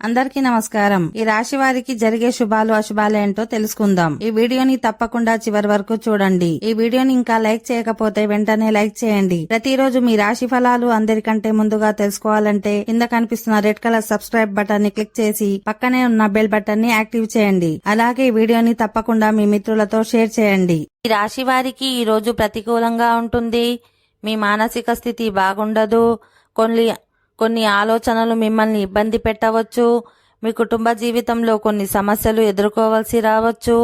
అందరికీ నమస్కారం. ఈ రాశి వారికి జరిగే శుభాలు అశుభాలు ఏంటో తెలుసుకుందాం. ఈ వీడియోని తప్పకుండా చివరి వరకు చూడండి. ఈ వీడియోని ఇంకా లైక్ చేయకపోతే వెంటనే లైక్ చేయండి. ప్రతిరోజు మీ రాశి ఫలాలు అందరికంటే ముందుగా తెలుసుకోవాలంటే కింద కనిపిస్తున్న రెడ్ కలర్ సబ్స్క్రైబ్ బటన్ ని క్లిక్ చేసి పక్కనే ఉన్న బెల్ బటన్ ని యాక్టివ్ చేయండి. అలాగే ఈ వీడియోని తప్పకుండా మీ మిత్రులతో షేర్ చేయండి. ఈ రాశి వారికి ఈ రోజు ప్రతికూలంగా ఉంటుంది. మీ మానసిక స్థితి బాగుండదు. కొన్ని ఆలోచనలు మిమ్మల్ని ఇబ్బంది పెట్టవచ్చు. మీ కుటుంబ జీవితంలో కొన్ని సమస్యలు ఎదుర్కోవాల్సి రావచ్చు.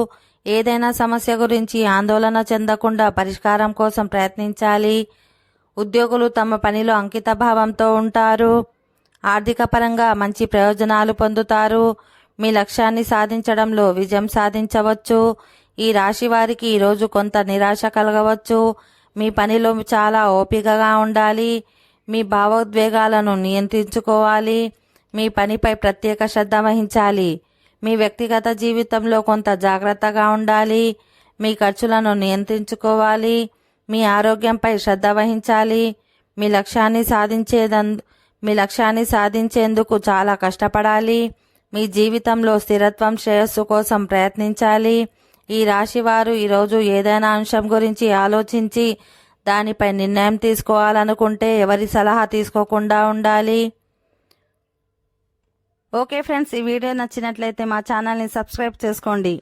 ఏదైనా సమస్య గురించి ఆందోళన చెందకుండా పరిష్కారం కోసం ప్రయత్నించాలి. ఉద్యోగులు తమ పనిలో అంకిత భావంతో ఉంటారు. ఆర్థిక పరంగా మంచి ప్రయోజనాలు పొందుతారు. మీ లక్ష్యాన్ని సాధించడంలో విజయం సాధించవచ్చు. ఈ రాశి వారికి ఈరోజు కొంత నిరాశ కలగవచ్చు. మీ పనిలో చాలా ఓపికగా ఉండాలి. మీ భావోద్వేగాలను నియంత్రించుకోవాలి. మీ పనిపై ప్రత్యేక శ్రద్ధ వహించాలి. మీ వ్యక్తిగత జీవితంలో కొంత జాగ్రత్తగా ఉండాలి. మీ ఖర్చులను నియంత్రించుకోవాలి. మీ ఆరోగ్యంపై శ్రద్ధ వహించాలి. మీ లక్ష్యాన్ని సాధించేందుకు చాలా కష్టపడాలి. మీ జీవితంలో స్థిరత్వం శ్రేయస్సు కోసం ప్రయత్నించాలి. ఈ రాశి వారు ఈరోజు ఏదైనా అంశం గురించి ఆలోచించి దానిపై నిర్ణయం తీసుకోవాలనుకుంటే ఎవరి సలహా తీసుకోకుండా ఉండాలి. ఓకే ఫ్రెండ్స్, ఈ వీడియో నచ్చినట్లయితే మా ఛానల్ని సబ్స్క్రైబ్ చేసుకోండి.